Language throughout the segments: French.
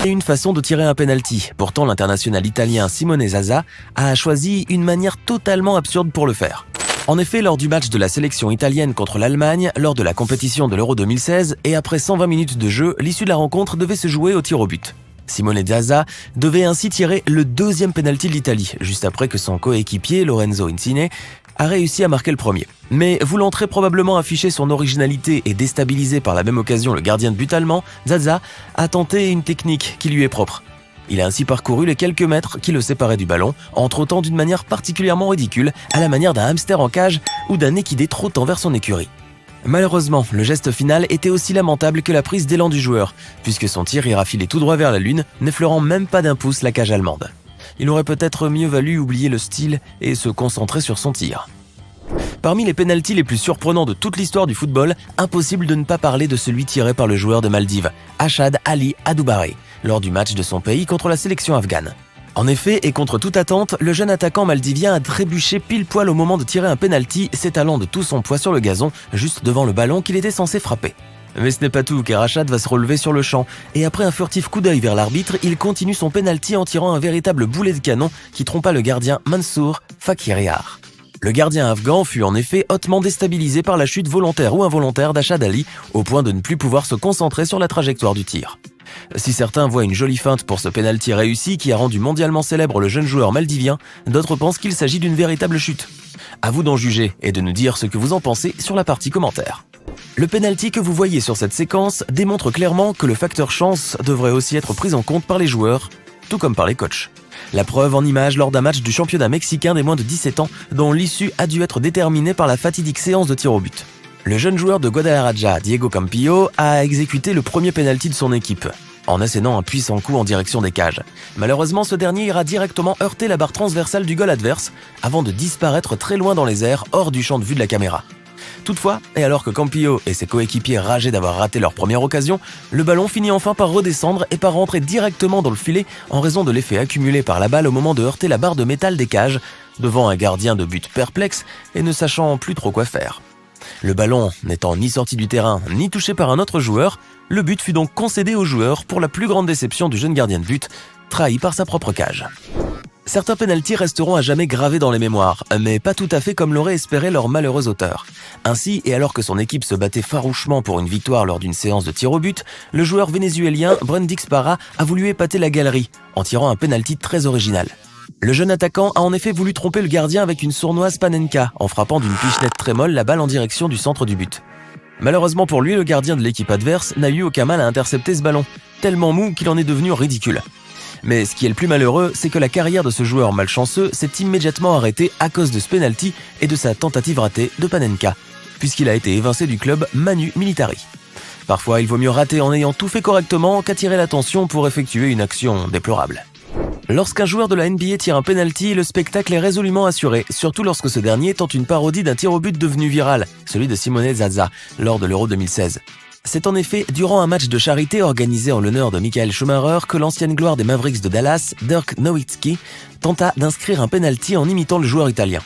et une façon de tirer un penalty. Pourtant, l'international italien Simone Zaza a choisi une manière totalement absurde pour le faire. En effet, lors du match de la sélection italienne contre l'Allemagne, lors de la compétition de l'Euro 2016, et après 120 minutes de jeu, l'issue de la rencontre devait se jouer au tir au but. Simone Zaza devait ainsi tirer le deuxième penalty de l'Italie, juste après que son coéquipier Lorenzo Insigne a réussi à marquer le premier. Mais voulant très probablement afficher son originalité et déstabiliser par la même occasion le gardien de but allemand, Zaza a tenté une technique qui lui est propre. Il a ainsi parcouru les quelques mètres qui le séparaient du ballon, en trottant d'une manière particulièrement ridicule, à la manière d'un hamster en cage ou d'un équidé trottant vers son écurie. Malheureusement, le geste final était aussi lamentable que la prise d'élan du joueur, puisque son tir ira filer tout droit vers la lune, n'effleurant même pas d'un pouce la cage allemande. Il aurait peut-être mieux valu oublier le style et se concentrer sur son tir. Parmi les pénaltys les plus surprenants de toute l'histoire du football, impossible de ne pas parler de celui tiré par le joueur de Maldives, Ashad Ali Adoubaré, lors du match de son pays contre la sélection afghane. En effet, et contre toute attente, le jeune attaquant maldivien a trébuché pile poil au moment de tirer un penalty, s'étalant de tout son poids sur le gazon, juste devant le ballon qu'il était censé frapper. Mais ce n'est pas tout, car Ashad va se relever sur le champ, et après un furtif coup d'œil vers l'arbitre, il continue son penalty en tirant un véritable boulet de canon qui trompa le gardien Mansour Fakiriar. Le gardien afghan fut en effet hautement déstabilisé par la chute volontaire ou involontaire d'Ashad Ali, au point de ne plus pouvoir se concentrer sur la trajectoire du tir. Si certains voient une jolie feinte pour ce penalty réussi qui a rendu mondialement célèbre le jeune joueur maldivien, d'autres pensent qu'il s'agit d'une véritable chute. À vous d'en juger et de nous dire ce que vous en pensez sur la partie commentaire. Le penalty que vous voyez sur cette séquence démontre clairement que le facteur chance devrait aussi être pris en compte par les joueurs, tout comme par les coachs. La preuve en image lors d'un match du championnat mexicain des moins de 17 ans dont l'issue a dû être déterminée par la fatidique séance de tir au but. Le jeune joueur de Guadalajara, Diego Campillo, a exécuté le premier penalty de son équipe, en assénant un puissant coup en direction des cages. Malheureusement, ce dernier ira directement heurter la barre transversale du goal adverse, avant de disparaître très loin dans les airs, hors du champ de vue de la caméra. Toutefois, et alors que Campillo et ses coéquipiers rageaient d'avoir raté leur première occasion, le ballon finit enfin par redescendre et par rentrer directement dans le filet en raison de l'effet accumulé par la balle au moment de heurter la barre de métal des cages, devant un gardien de but perplexe et ne sachant plus trop quoi faire. Le ballon n'étant ni sorti du terrain ni touché par un autre joueur, le but fut donc concédé au joueur pour la plus grande déception du jeune gardien de but, trahi par sa propre cage. Certains pénaltys resteront à jamais gravés dans les mémoires, mais pas tout à fait comme l'aurait espéré leur malheureux auteur. Ainsi, et alors que son équipe se battait farouchement pour une victoire lors d'une séance de tir au but, le joueur vénézuélien Brendix Parra a voulu épater la galerie en tirant un pénalty très original. Le jeune attaquant a en effet voulu tromper le gardien avec une sournoise panenka en frappant d'une pichenette très molle la balle en direction du centre du but. Malheureusement pour lui, le gardien de l'équipe adverse n'a eu aucun mal à intercepter ce ballon, tellement mou qu'il en est devenu ridicule. Mais ce qui est le plus malheureux, c'est que la carrière de ce joueur malchanceux s'est immédiatement arrêtée à cause de ce penalty et de sa tentative ratée de panenka, puisqu'il a été évincé du club Manu Militari. Parfois, il vaut mieux rater en ayant tout fait correctement qu'attirer l'attention pour effectuer une action déplorable. Lorsqu'un joueur de la NBA tire un penalty, le spectacle est résolument assuré, surtout lorsque ce dernier tente une parodie d'un tir au but devenu viral, celui de Simone Zaza, lors de l'Euro 2016. C'est en effet durant un match de charité organisé en l'honneur de Michael Schumacher que l'ancienne gloire des Mavericks de Dallas, Dirk Nowitzki, tenta d'inscrire un penalty en imitant le joueur italien.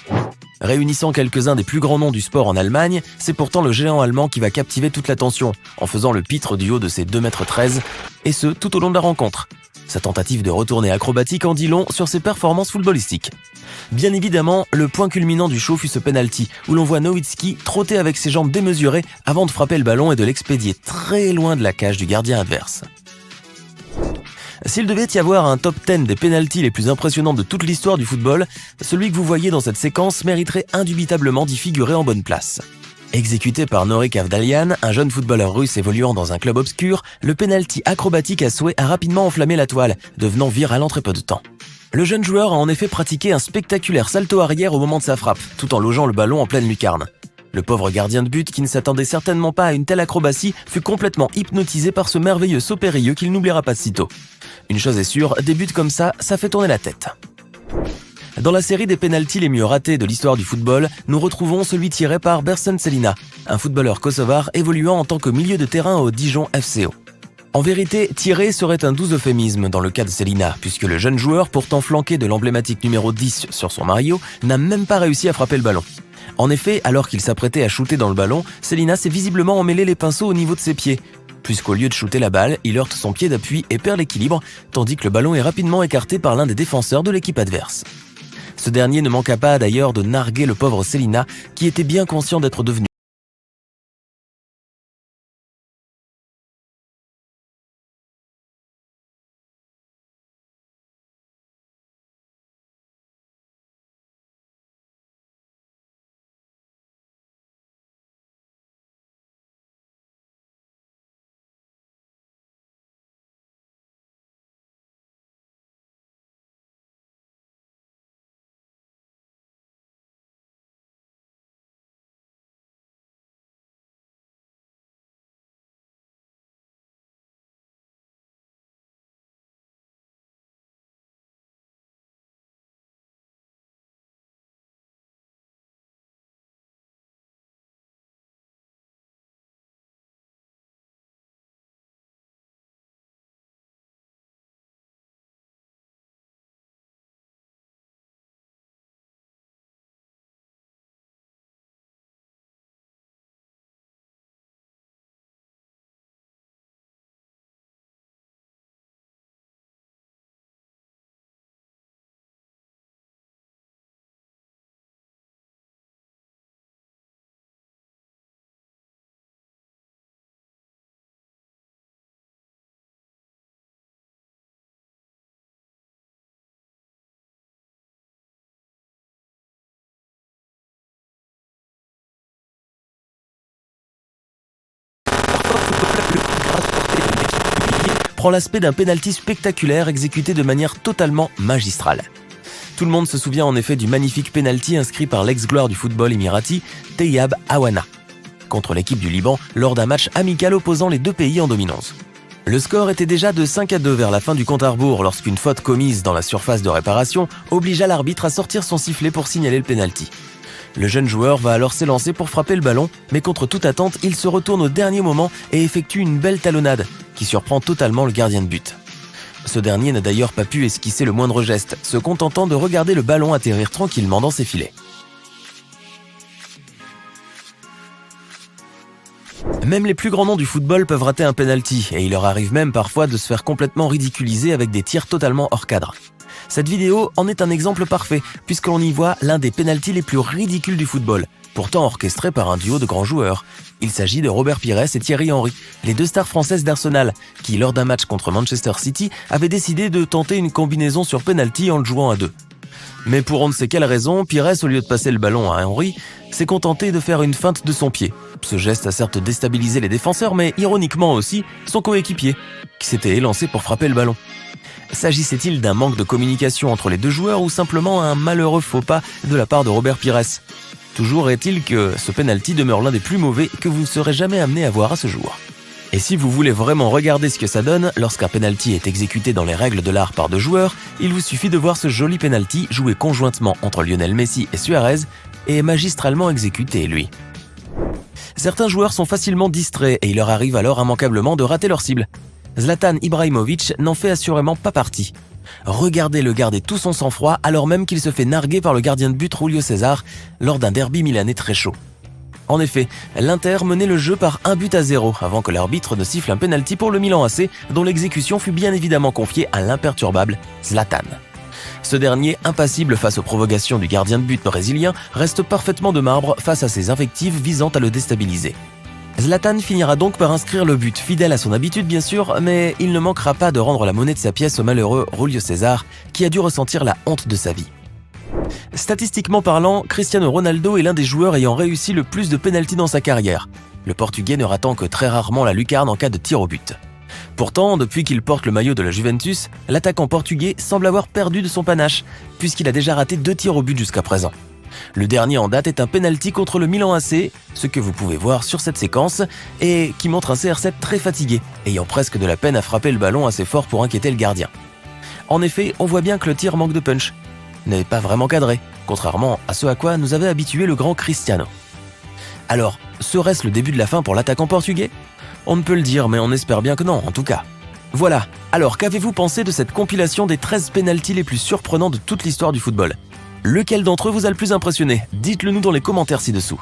Réunissant quelques-uns des plus grands noms du sport en Allemagne, c'est pourtant le géant allemand qui va captiver toute l'attention, en faisant le pitre du haut de ses 2,13 m, et ce tout au long de la rencontre. Sa tentative de retourner acrobatique en dit long sur ses performances footballistiques. Bien évidemment, le point culminant du show fut ce penalty, où l'on voit Nowitzki trotter avec ses jambes démesurées avant de frapper le ballon et de l'expédier très loin de la cage du gardien adverse. S'il devait y avoir un top 10 des pénaltys les plus impressionnants de toute l'histoire du football, celui que vous voyez dans cette séquence mériterait indubitablement d'y figurer en bonne place. Exécuté par Norik Avdalian, un jeune footballeur russe évoluant dans un club obscur, le penalty acrobatique à souhait a rapidement enflammé la toile, devenant viral en très peu de temps. Le jeune joueur a en effet pratiqué un spectaculaire salto arrière au moment de sa frappe, tout en logeant le ballon en pleine lucarne. Le pauvre gardien de but, qui ne s'attendait certainement pas à une telle acrobatie, fut complètement hypnotisé par ce merveilleux saut périlleux qu'il n'oubliera pas de sitôt. Une chose est sûre, des buts comme ça fait tourner la tête. Dans la série des pénaltys les mieux ratés de l'histoire du football, nous retrouvons celui tiré par Bersen Selina, un footballeur kosovar évoluant en tant que milieu de terrain au Dijon FCO. En vérité, tirer serait un doux euphémisme dans le cas de Selina, puisque le jeune joueur, pourtant flanqué de l'emblématique numéro 10 sur son maillot, n'a même pas réussi à frapper le ballon. En effet, alors qu'il s'apprêtait à shooter dans le ballon, Selina s'est visiblement emmêlé les pinceaux au niveau de ses pieds. puisqu'au lieu de shooter la balle, il heurte son pied d'appui et perd l'équilibre, tandis que le ballon est rapidement écarté par l'un des défenseurs de l'équipe adverse. Ce dernier ne manqua pas d'ailleurs de narguer le pauvre Celina, qui était bien conscient d'être devenu prend l'aspect d'un pénalty spectaculaire exécuté de manière totalement magistrale. Tout le monde se souvient en effet du magnifique pénalty inscrit par l'ex-gloire du football émirati, Tayeb Awana, contre l'équipe du Liban lors d'un match amical opposant les deux pays en 2011. Le score était déjà de 5-2 vers la fin du compte à rebours lorsqu'une faute commise dans la surface de réparation obligea l'arbitre à sortir son sifflet pour signaler le pénalty. Le jeune joueur va alors s'élancer pour frapper le ballon, mais contre toute attente, il se retourne au dernier moment et effectue une belle talonnade qui surprend totalement le gardien de but. Ce dernier n'a d'ailleurs pas pu esquisser le moindre geste, se contentant de regarder le ballon atterrir tranquillement dans ses filets. Même les plus grands noms du football peuvent rater un penalty, et il leur arrive même parfois de se faire complètement ridiculiser avec des tirs totalement hors cadre. Cette vidéo en est un exemple parfait, puisqu'on y voit l'un des pénaltys les plus ridicules du football, pourtant orchestré par un duo de grands joueurs. Il s'agit de Robert Pires et Thierry Henry, les deux stars françaises d'Arsenal, qui lors d'un match contre Manchester City avaient décidé de tenter une combinaison sur penalty en le jouant à deux. Mais pour on ne sait quelle raison, Pires, au lieu de passer le ballon à Henry, s'est contenté de faire une feinte de son pied. Ce geste a certes déstabilisé les défenseurs, mais ironiquement aussi son coéquipier, qui s'était élancé pour frapper le ballon. S'agissait-il d'un manque de communication entre les deux joueurs ou simplement un malheureux faux pas de la part de Robert Pires? Toujours est-il que ce penalty demeure l'un des plus mauvais que vous ne serez jamais amené à voir à ce jour. Et si vous voulez vraiment regarder ce que ça donne lorsqu'un penalty est exécuté dans les règles de l'art par deux joueurs, il vous suffit de voir ce joli penalty joué conjointement entre Lionel Messi et Suarez et magistralement exécuté, lui. Certains joueurs sont facilement distraits et il leur arrive alors immanquablement de rater leur cible. Zlatan Ibrahimović n'en fait assurément pas partie. Regardez-le garder tout son sang-froid alors même qu'il se fait narguer par le gardien de but Julio César lors d'un derby milanais très chaud. En effet, l'Inter menait le jeu par 1-0 avant que l'arbitre ne siffle un penalty pour le Milan AC dont l'exécution fut bien évidemment confiée à l'imperturbable Zlatan. Ce dernier, impassible face aux provocations du gardien de but brésilien, reste parfaitement de marbre face à ses invectives visant à le déstabiliser. Zlatan finira donc par inscrire le but, fidèle à son habitude bien sûr, mais il ne manquera pas de rendre la monnaie de sa pièce au malheureux Julio César, qui a dû ressentir la honte de sa vie. Statistiquement parlant, Cristiano Ronaldo est l'un des joueurs ayant réussi le plus de pénaltys dans sa carrière, le Portugais ne ratant que très rarement la lucarne en cas de tir au but. Pourtant, depuis qu'il porte le maillot de la Juventus, l'attaquant portugais semble avoir perdu de son panache, puisqu'il a déjà raté 2 tirs au but jusqu'à présent. Le dernier en date est un penalty contre le Milan AC, ce que vous pouvez voir sur cette séquence, et qui montre un CR7 très fatigué, ayant presque de la peine à frapper le ballon assez fort pour inquiéter le gardien. En effet, on voit bien que le tir manque de punch, n'est pas vraiment cadré, contrairement à ce à quoi nous avait habitué le grand Cristiano. Alors, serait-ce le début de la fin pour l'attaquant portugais ? On ne peut le dire, mais on espère bien que non, en tout cas. Voilà, alors qu'avez-vous pensé de cette compilation des 13 pénaltys les plus surprenants de toute l'histoire du football ? Lequel d'entre eux vous a le plus impressionné ? Dites-le nous dans les commentaires ci-dessous.